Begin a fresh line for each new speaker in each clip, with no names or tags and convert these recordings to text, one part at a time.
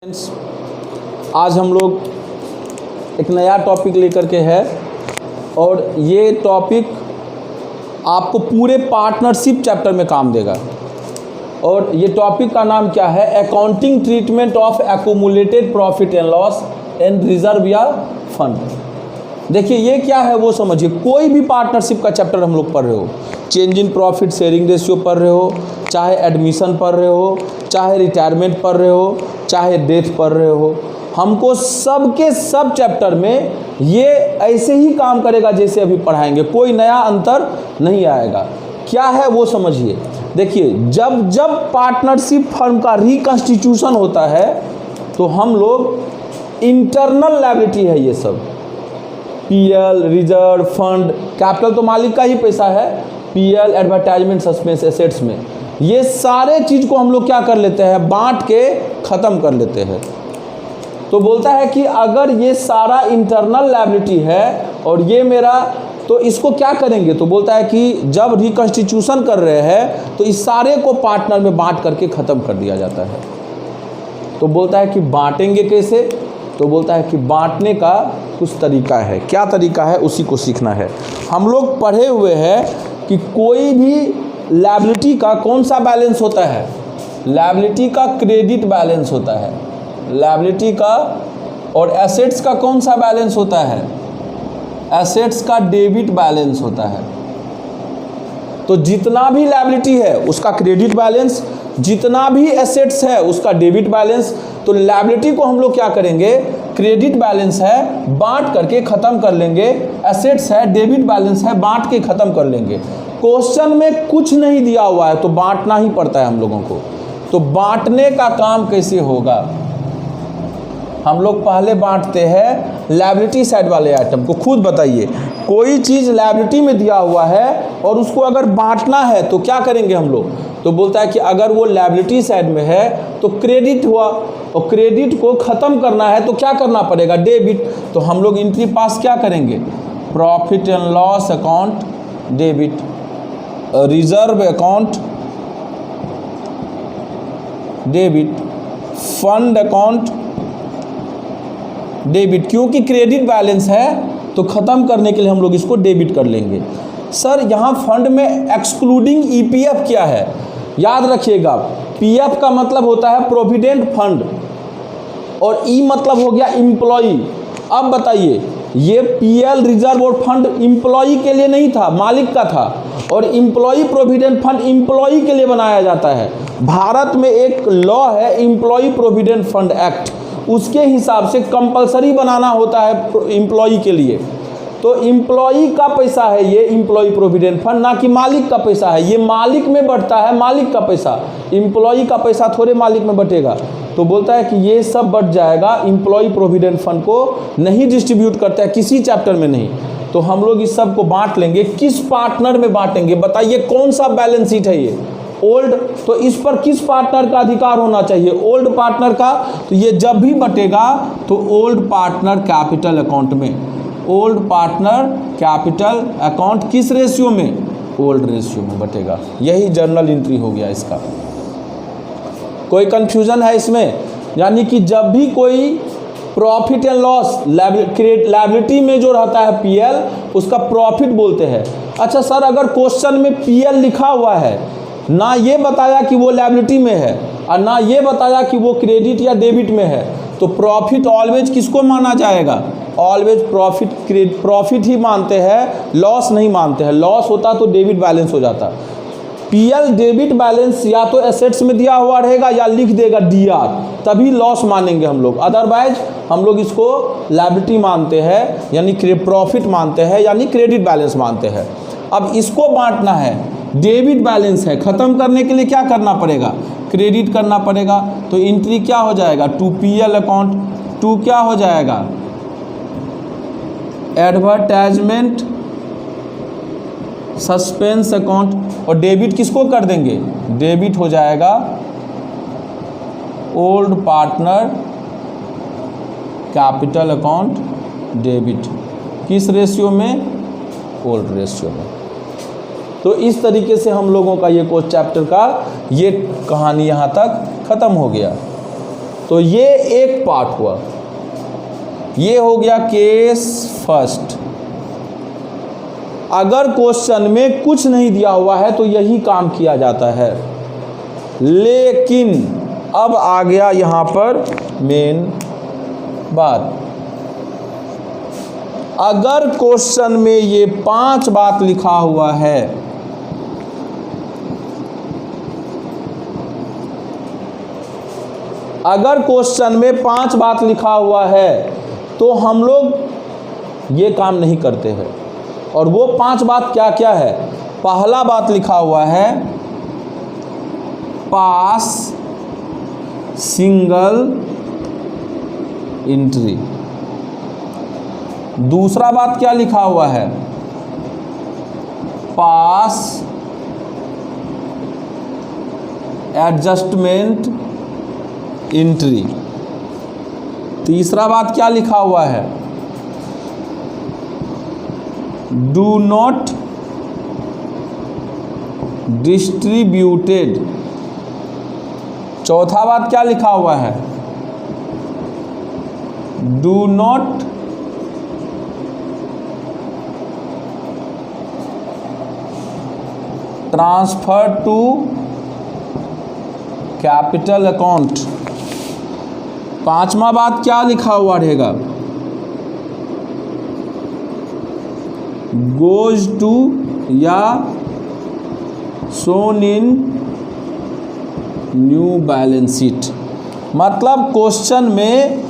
Friends, आज हम लोग एक नया टॉपिक लेकर के है और ये टॉपिक आपको पूरे पार्टनरशिप चैप्टर में काम देगा। और ये टॉपिक का नाम क्या है? Accounting treatment of accumulated profit and loss and reserve या फंड। देखिए ये क्या है वो समझिए। कोई भी पार्टनरशिप का चैप्टर हम लोग पढ़ रहे हो, change in profit sharing ratio पढ़ रहे हो, चाहे एडमिशन पढ़ रहे हो, चाहे रिटायरमेंट पढ़ रहे हो, चाहे डेथ पढ़ रहे हो, हमको सब के सब चैप्टर में ये ऐसे ही काम करेगा जैसे अभी पढ़ाएंगे, कोई नया अंतर नहीं आएगा। क्या है वो समझिए। देखिए जब जब पार्टनरशिप फर्म का रिकंस्टिट्यूशन होता है तो हम लोग इंटरनल लायबिलिटी है, ये सब पीएल, रिजर्व, फंड, कैपिटल तो मालिक का ही पैसा है, पीएल, एडवर्टाइजमेंट, सस्पेंस, एसेट्स में ये सारे चीज़ को हम लोग क्या कर लेते हैं, बांट के ख़त्म कर लेते हैं। तो बोलता है कि अगर ये सारा इंटरनल लायबिलिटी है और ये मेरा, तो इसको क्या करेंगे? तो बोलता है कि जब रिकंस्टिट्यूशन कर रहे हैं तो इस सारे को पार्टनर में बांट करके ख़त्म कर दिया जाता है। तो बोलता है कि बांटेंगे कैसे? तो बोलता है कि बांटने का कुछ तरीका है। क्या तरीका है उसी को सीखना है। हम लोग पढ़े हुए हैं कि कोई भी लायबिलिटी का कौन सा बैलेंस होता है? लायबिलिटी का क्रेडिट बैलेंस होता है। लायबिलिटी का और एसेट्स का कौन सा बैलेंस होता है? एसेट्स का डेबिट बैलेंस होता है। तो जितना भी लायबिलिटी है उसका क्रेडिट बैलेंस, जितना भी एसेट्स है उसका डेबिट बैलेंस। तो लायबिलिटी को हम लोग क्या करेंगे, क्रेडिट बैलेंस है बांट करके ख़त्म कर लेंगे, एसेट्स है डेबिट बैलेंस है बांट के ख़त्म कर लेंगे। क्वेश्चन में कुछ नहीं दिया हुआ है तो बांटना ही पड़ता है हम लोगों को। तो बांटने का काम कैसे होगा? हम लोग पहले बांटते हैं लायबिलिटी साइड वाले आइटम को। खुद बताइए, कोई चीज़ लायबिलिटी में दिया हुआ है और उसको अगर बांटना है तो क्या करेंगे हम लोग? तो बोलता है कि अगर वो लायबिलिटी साइड में है तो क्रेडिट हुआ, और क्रेडिट को ख़त्म करना है तो क्या करना पड़ेगा? डेबिट। तो हम लोग एंट्री पास क्या करेंगे? Profit and loss account debit, reserve account debit, fund account debit. क्योंकि क्रेडिट बैलेंस है तो ख़त्म करने के लिए हम लोग इसको डेबिट कर लेंगे। सर यहाँ फंड में एक्सक्लूडिंग ईपीएफ क्या है? याद रखिएगा, पीएफ का मतलब होता है प्रोविडेंट फंड और ई मतलब हो गया एम्प्लॉई। अब बताइए, ये पीएल, रिजर्व और फंड एम्प्लॉई के लिए नहीं था, मालिक का था। और एम्प्लॉई प्रोविडेंट फंड एम्प्लॉई के लिए बनाया जाता है। भारत में एक लॉ है एम्प्लॉई प्रोविडेंट फंड एक्ट, उसके हिसाब से कंपलसरी बनाना होता है एम्प्लॉई के लिए। तो एम्प्लॉई का पैसा है ये एम्प्लॉई प्रोविडेंट फंड, ना कि मालिक का पैसा है। ये मालिक में बढ़ता है, मालिक का पैसा। एम्प्लॉई का पैसा थोड़े मालिक में बटेगा। तो बोलता है कि ये सब बढ़ जाएगा, एम्प्लॉई प्रोविडेंट फंड को नहीं डिस्ट्रीब्यूट करता है किसी चैप्टर में नहीं। तो हम लोग इस सब को बांट लेंगे। किस पार्टनर में बांटेंगे बताइए? कौन सा बैलेंस शीट है ये? ओल्ड। तो इस पर किस पार्टनर का अधिकार होना चाहिए? ओल्ड पार्टनर का। तो ये जब भी बटेगा तो ओल्ड पार्टनर कैपिटल अकाउंट में। ओल्ड पार्टनर कैपिटल अकाउंट किस रेशियो में? ओल्ड रेशियो में बटेगा। यही जर्नल एंट्री हो गया इसका। कोई कंफ्यूजन है इसमें? यानी कि जब भी कोई प्रॉफिट एंड लॉस लायबिलिटी में जो रहता है पीएल, उसका प्रॉफिट बोलते हैं। अच्छा सर, अगर क्वेश्चन में पीएल लिखा हुआ है, ना ये बताया कि वो लायबिलिटी में है और ना ये बताया कि वो क्रेडिट या डेबिट में है, तो प्रॉफिट ऑलवेज किसको माना जाएगा? ऑलवेज प्रॉफिट ही मानते हैं, लॉस नहीं मानते हैं। लॉस होता तो डेबिट बैलेंस हो जाता। पीएल डेबिट बैलेंस या तो एसेट्स में दिया हुआ रहेगा या लिख देगा डीआर, तभी लॉस मानेंगे हम लोग। अदरवाइज हम लोग इसको लायबिलिटी मानते हैं, यानी प्रॉफिट मानते हैं, यानी क्रेडिट बैलेंस मानते हैं। अब इसको बांटना है, डेबिट बैलेंस है, ख़त्म करने के लिए क्या करना पड़ेगा? क्रेडिट करना पड़ेगा। तो एंट्री क्या हो जाएगा? टू पीएल अकाउंट, टू क्या हो जाएगा? Advertisement, suspense account. और डेबिट किसको कर देंगे? डेबिट हो जाएगा old partner capital account debit. किस रेशियो में? ओल्ड रेशियो में। तो इस तरीके से हम लोगों का ये कोर्स चैप्टर का ये कहानी यहाँ तक ख़त्म हो गया। तो ये एक पार्ट हुआ, ये हो गया केस फर्स्ट। अगर क्वेश्चन में कुछ नहीं दिया हुआ है तो यही काम किया जाता है। लेकिन अब आ गया यहाँ पर मेन बात, अगर क्वेश्चन में ये 5 बात लिखा हुआ है, अगर क्वेश्चन में 5 बात लिखा हुआ है तो हम लोग ये काम नहीं करते हैं। और वो 5 बात क्या क्या है? पहला बात लिखा हुआ है पास सिंगल एंट्री। दूसरा बात क्या लिखा हुआ है? Pass adjustment entry. तीसरा बात क्या लिखा हुआ है? Do not distributed. चौथा बात क्या लिखा हुआ है? Do not transfer to capital account. पांचवा बात क्या लिखा हुआ रहेगा? गोज टू या shown in new balance sheet. मतलब क्वेश्चन में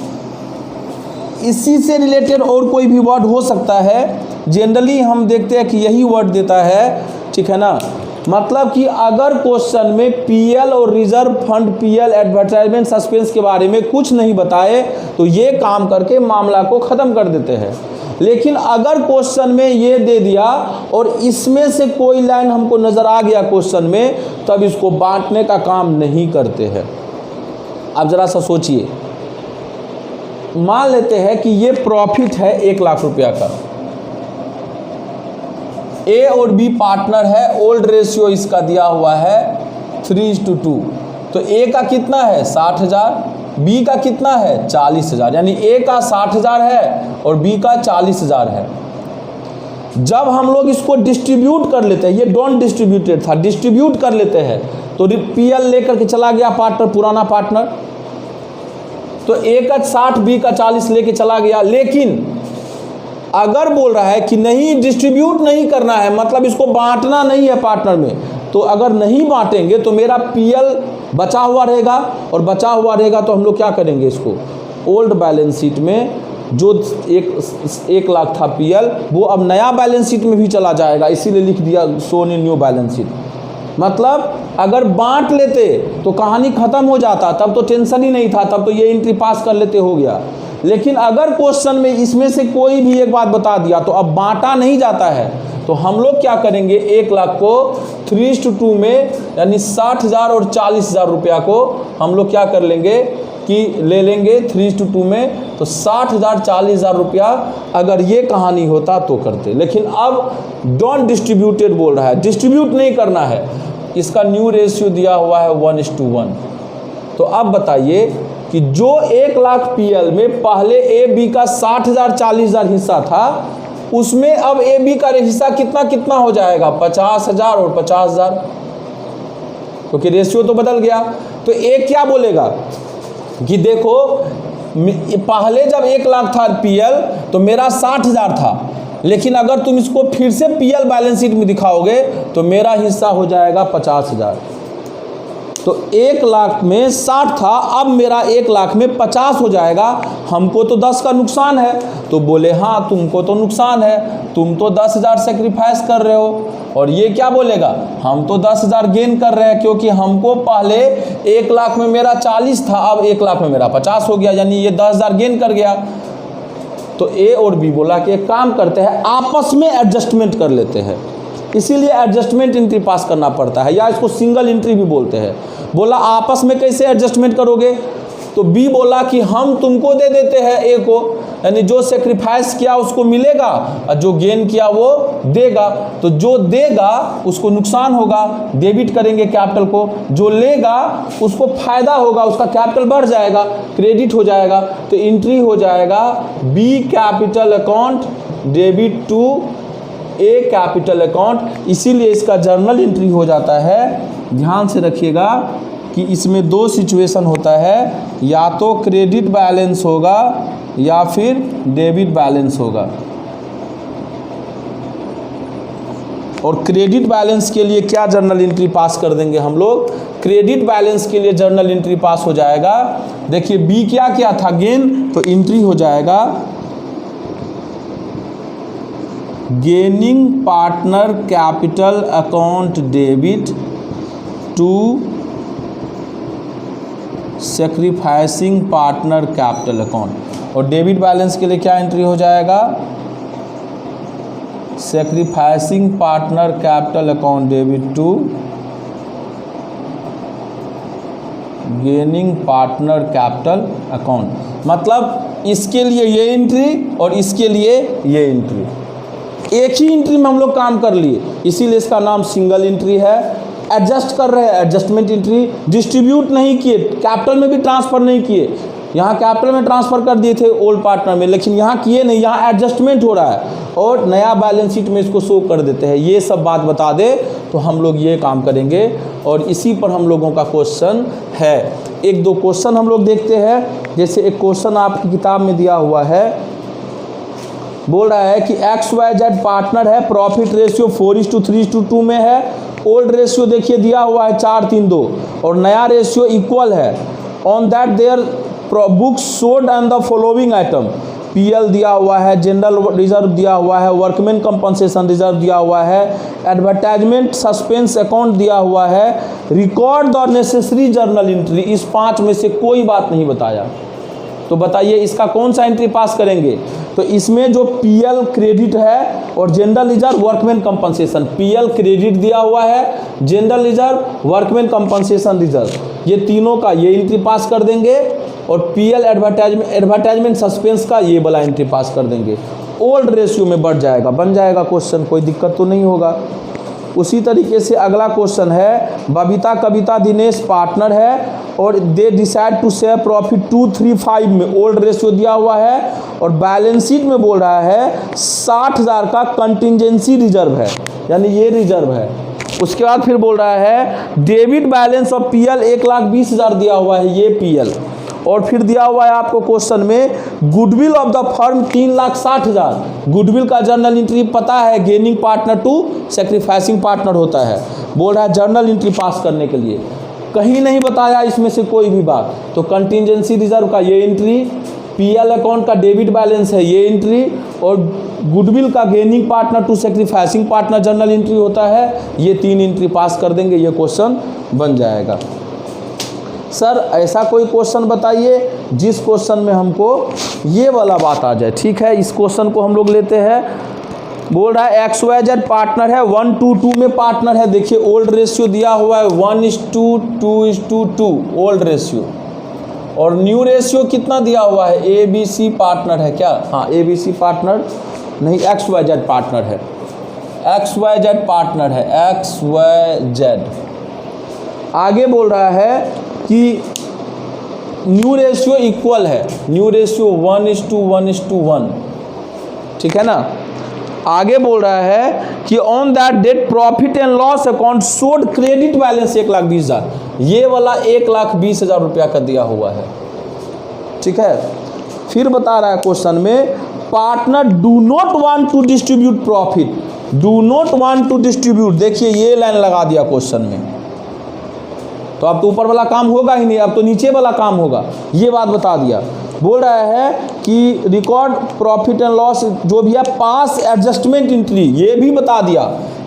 इसी से रिलेटेड और कोई भी वर्ड हो सकता है। जनरली हम देखते हैं कि यही वर्ड देता है, ठीक है ना। मतलब कि अगर क्वेश्चन में पीएल और reserve fund, PL advertisement suspense के बारे में कुछ नहीं बताए तो ये काम करके मामला को ख़त्म कर देते हैं। लेकिन अगर क्वेश्चन में ये दे दिया और इसमें से कोई लाइन हमको नज़र आ गया क्वेश्चन में, तब इसको बांटने का काम नहीं करते हैं। अब ज़रा सा सोचिए, मान लेते हैं कि ये प्रॉफिट है 1 लाख रुपया का। ए और बी पार्टनर है, ओल्ड रेशियो इसका दिया हुआ है 3:2। तो ए का कितना है? 60,000, बी का कितना है? 40,000। यानी ए का 60,000 है और बी का 40,000 है। जब हम लोग इसको डिस्ट्रीब्यूट कर लेते हैं, ये डोंट डिस्ट्रीब्यूटेड था, डिस्ट्रीब्यूट कर लेते हैं, तो पीएल लेकर के चला गया पार्टनर, पुराना पार्टनर, तो ए का 60, बी का 40 लेके चला गया। लेकिन अगर बोल रहा है कि नहीं, डिस्ट्रीब्यूट नहीं करना है, मतलब इसको बांटना नहीं है पार्टनर में, तो अगर नहीं बांटेंगे तो मेरा पीएल बचा हुआ रहेगा, और बचा हुआ रहेगा तो हम लोग क्या करेंगे, इसको ओल्ड बैलेंस शीट में जो 1 लाख था पीएल, वो अब नया बैलेंस शीट में भी चला जाएगा, इसीलिए लिख दिया shown in new balance sheet. मतलब अगर बांट लेते तो कहानी ख़त्म हो जाता, तब तो टेंशन ही नहीं था, तब तो ये एंट्री पास कर लेते, हो गया। लेकिन अगर क्वेश्चन में इसमें से कोई भी एक बात बता दिया तो अब बांटा नहीं जाता है, तो हम लोग क्या करेंगे, 1 लाख को 3:2 में, यानी 60,000 और 40,000 रुपया को हम लोग क्या कर लेंगे कि ले लेंगे 3:2 में, तो 60,000 40,000 रुपया अगर ये कहानी होता तो करते। लेकिन अब डोंट डिस्ट्रीब्यूटेड बोल रहा है, डिस्ट्रीब्यूट नहीं करना है, इसका न्यू रेशियो दिया हुआ है 1:1। तो अब बताइए कि जो 1 लाख पीएल में पहले ए बी का 60,000 40,000 हिस्सा था, उसमें अब ए बी का हिस्सा कितना कितना हो जाएगा? 50,000 और 50,000, क्योंकि रेशियो तो बदल गया। तो ए क्या बोलेगा कि देखो, पहले जब 1 लाख था पीएल तो मेरा 60,000 था, लेकिन अगर तुम इसको फिर से पीएल बैलेंस शीट में दिखाओगे तो मेरा हिस्सा हो जाएगा 50,000। तो 1 लाख में 60 था, अब मेरा 1 लाख में 50 हो जाएगा। हमको तो 10 का नुकसान है। तो बोले हाँ, तुमको तो नुकसान है, तुम तो 10,000 सेक्रीफाइस कर रहे हो। और ये क्या बोलेगा, हम तो 10,000 गेन कर रहे हैं, क्योंकि हमको पहले 1 लाख में मेरा 40 था, अब 1 लाख में मेरा 50 हो गया, यानी ये 10,000 गेन कर गया। तो ए और बी बोला कि एक काम करते हैं, आपस में एडजस्टमेंट कर लेते हैं, इसीलिए एडजस्टमेंट एंट्री पास करना पड़ता है, या इसको सिंगल एंट्री भी बोलते हैं। बोला आपस में कैसे एडजस्टमेंट करोगे, तो बी बोला कि हम तुमको दे देते हैं ए को, यानी जो सेक्रीफाइस किया उसको मिलेगा और जो गेन किया वो देगा। तो जो देगा उसको नुकसान होगा, डेबिट करेंगे कैपिटल को, जो लेगा उसको फायदा होगा, उसका कैपिटल बढ़ जाएगा, क्रेडिट हो जाएगा। तो एंट्री हो जाएगा B capital account debit to A capital account, इसीलिए इसका जर्नल एंट्री हो जाता है। ध्यान से रखिएगा कि इसमें दो सिचुएशन होता है, या तो क्रेडिट बैलेंस होगा या फिर डेबिट बैलेंस होगा। और क्रेडिट बैलेंस के लिए क्या जर्नल एंट्री पास कर देंगे हम लोग? क्रेडिट बैलेंस के लिए जर्नल एंट्री पास हो जाएगा। देखिए बी क्या था, गेन, तो एंट्री हो जाएगा gaining partner capital account debit to sacrificing partner capital account. और डेबिट बैलेंस के लिए क्या एंट्री हो जाएगा? Sacrificing partner capital account debit to gaining partner capital account. मतलब इसके लिए ये एंट्री और इसके लिए ये एंट्री, एक ही एंट्री में हम लोग काम कर लिए, इसीलिए इसका नाम सिंगल एंट्री है। एडजस्ट कर रहे हैं, एडजस्टमेंट एंट्री। डिस्ट्रीब्यूट नहीं किए, कैपिटल में भी ट्रांसफ़र नहीं किए, यहाँ कैपिटल में ट्रांसफ़र कर दिए थे ओल्ड पार्टनर में, लेकिन यहाँ किए नहीं, यहाँ एडजस्टमेंट हो रहा है और नया बैलेंस शीट में इसको शो कर देते हैं। ये सब बात बता दे तो हम लोग ये काम करेंगे और इसी पर हम लोगों का क्वेश्चन है। एक दो क्वेश्चन हम लोग देखते हैं। जैसे एक क्वेश्चन आपकी किताब में दिया हुआ है, बोल रहा है कि XYZ पार्टनर है, प्रॉफिट रेशियो 4:3:2 में है, ओल्ड रेशियो देखिए दिया हुआ है 4:3:2 और नया रेशियो इक्वल है। On that their books showed and the following item, PL दिया हुआ है, जनरल रिजर्व दिया हुआ है, वर्कमैन कंपनसेशन रिजर्व दिया हुआ है, एडवर्टाइजमेंट सस्पेंस अकाउंट दिया हुआ है, record the necessary journal entry. इस 5 में से कोई बात नहीं बताया, तो बताइए इसका कौन सा एंट्री पास करेंगे? तो इसमें जो PL क्रेडिट है और general reserve workman compensation, PL credit दिया हुआ है, general reserve workman compensation reserve, ये तीनों का ये एंट्री पास कर देंगे और PL एडवर्टाइजमेंट सस्पेंस का ये वाला एंट्री पास कर देंगे। ओल्ड रेशियो में बढ़ जाएगा, बन जाएगा क्वेश्चन, कोई दिक्कत तो नहीं होगा। उसी तरीके से अगला क्वेश्चन है, बबीता कविता दिनेश पार्टनर है और they decide to share profit 2:3:5 में, ओल्ड रेशियो दिया हुआ है और बैलेंस शीट में बोल रहा है 60,000 का कंटिजेंसी रिजर्व है, यानी ये रिजर्व है। उसके बाद फिर बोल रहा है डेबिट बैलेंस ऑफ PL 1,20,000 दिया हुआ है, ये PL। और फिर दिया हुआ है आपको क्वेश्चन में goodwill of the firm 3,60,000, goodwill का जर्नल एंट्री पता है, gaining partner to sacrificing partner होता है। बोल रहा है जर्नल एंट्री पास करने के लिए, कहीं नहीं बताया इसमें से कोई भी बात। तो कंटिजेंसी रिजर्व का ये एंट्री, PL अकाउंट का डेबिट बैलेंस है ये एंट्री और गुडविल का gaining partner to sacrificing partner journal entry होता है, ये 3 एंट्री पास कर देंगे, ये क्वेश्चन बन जाएगा। सर ऐसा कोई क्वेश्चन बताइए जिस क्वेश्चन में हमको ये वाला बात आ जाए। ठीक है, इस क्वेश्चन को हम लोग लेते हैं। बोल रहा है XYZ पार्टनर है, 1:2 में पार्टनर है। देखिए ओल्ड रेशियो दिया हुआ है 1:2:2 ओल्ड रेशियो और न्यू रेशियो कितना दिया हुआ है? ABC पार्टनर है क्या? हाँ ABC पार्टनर नहीं, XYZ पार्टनर है, XYZ पार्टनर है, XYZ। आगे बोल रहा है कि न्यू रेशियो इक्वल है, न्यू रेशियो 1:1:1, ठीक है ना। आगे बोल रहा है कि on that date profit and loss account showed credit balance 1,20,000, ये वाला 1,20,000 रुपया का दिया हुआ है। ठीक है, फिर बता रहा है क्वेश्चन में partner do not want to distribute profit, do not want to distribute. देखिए ये लाइन लगा दिया क्वेश्चन में, तो अब तो ऊपर वाला काम होगा ही नहीं, अब तो नीचे वाला काम होगा, ये बात बता दिया। बोल रहा है कि रिकॉर्ड प्रॉफिट एंड लॉस जो भी है पास एडजस्टमेंट एंट्री, ये भी बता दिया।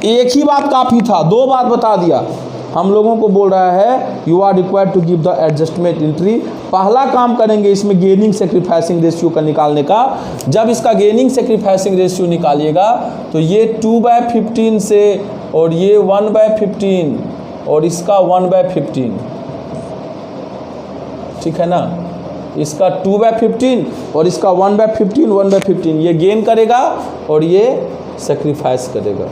एक ही बात काफ़ी था, 2 बात बता दिया। हम लोगों को बोल रहा है you are required to give the adjustment entry. पहला काम करेंगे इसमें गेनिंग सेक्रीफाइसिंग रेशियो का निकालने का। जब इसका गेनिंग सेक्रीफाइसिंग रेशियो निकालिएगा तो ये 2/15 से और ये 1/15 और इसका 1/15, ठीक है ना। इसका 2/15 और इसका 1/15 1/15, ये गेन करेगा और ये सेक्रीफाइस करेगा।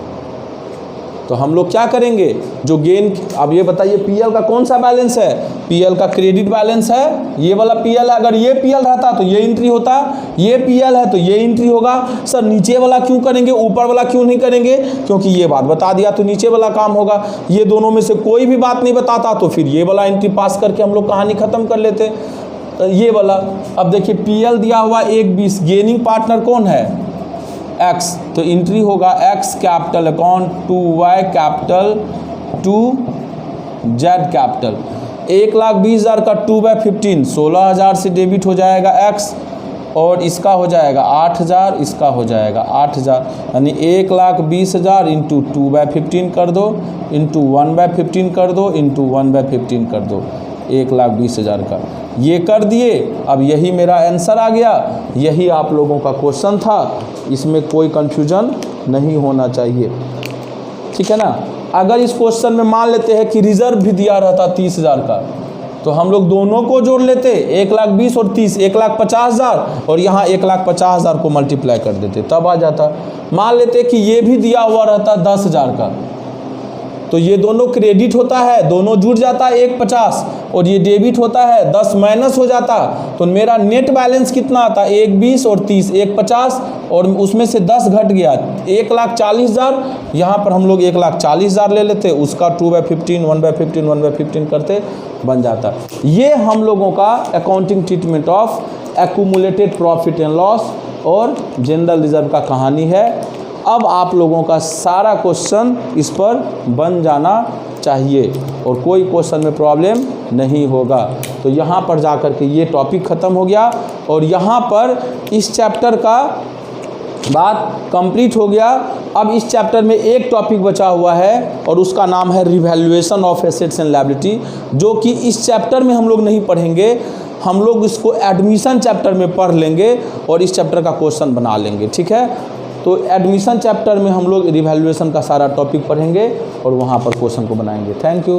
तो हम लोग क्या करेंगे, जो गेन, अब ये बताइए पीएल का कौन सा बैलेंस है, पीएल का क्रेडिट बैलेंस है, ये वाला पीएल है। अगर ये पीएल रहता तो ये एंट्री होता, ये पीएल है तो ये एंट्री होगा। सर नीचे वाला क्यों करेंगे, ऊपर वाला क्यों नहीं करेंगे, क्योंकि ये बात बता दिया तो नीचे वाला काम होगा। ये दोनों में से कोई भी बात नहीं बताता तो फिर ये वाला एंट्री पास करके हम लोग कहानी ख़त्म कर लेते, ये वाला। अब देखिए पीएल दिया हुआ 1/20, गेनिंग पार्टनर कौन है, एक्स, तो एंट्री होगा x capital account 2y capital 2z capital. 1,20,000 का 2/15 16,000 से डेबिट हो जाएगा एक्स, और इसका हो जाएगा 8,000, इसका हो जाएगा 8,000, यानी 1,20,000 इंटू 2/15 कर दो, इंटू 1/15 कर दो, इंटू 1/15 कर दो, 1,20,000 का ये कर दिए। अब यही मेरा आंसर आ गया, यही आप लोगों का क्वेश्चन था, इसमें कोई कंफ्यूजन नहीं होना चाहिए, ठीक है ना। अगर इस क्वेश्चन में मान लेते हैं कि रिजर्व भी दिया रहता 30,000 का, तो हम लोग दोनों को जोड़ लेते, 1,20,000 और 30, 1,50,000, और यहाँ 1,50,000 को मल्टीप्लाई कर देते, तब आ जाता। मान लेते कि ये भी दिया हुआ रहता 10,000 का, तो ये दोनों क्रेडिट होता है, दोनों जुड़ जाता है 1,50, और ये डेबिट होता है 10 माइनस हो जाता, तो मेरा नेट बैलेंस कितना आता, 1,20 और 30, 1,50, और उसमें से 10 घट गया, 1,40,000। यहाँ पर हम लोग 1,40,000 ले लेते, उसका 2/15 1/15 1/15 करते बन जाता। ये हम लोगों का accounting treatment of accumulated profit and loss और जनरल रिजर्व का कहानी है। अब आप लोगों का सारा क्वेश्चन इस पर बन जाना चाहिए और कोई क्वेश्चन में प्रॉब्लम नहीं होगा। तो यहाँ पर जाकर के ये टॉपिक ख़त्म हो गया, और यहाँ पर इस चैप्टर का बात कंप्लीट हो गया। अब इस चैप्टर में एक टॉपिक बचा हुआ है और उसका नाम है revaluation of assets and liability, जो कि इस चैप्टर में हम लोग नहीं पढ़ेंगे, हम लोग इसको एडमिशन चैप्टर में पढ़ लेंगे और इस चैप्टर का क्वेश्चन बना लेंगे, ठीक है। तो एडमिशन चैप्टर में हम लोग रिवैल्यूएशन का सारा टॉपिक पढ़ेंगे और वहाँ पर क्वेश्चन को बनाएंगे। Thank you.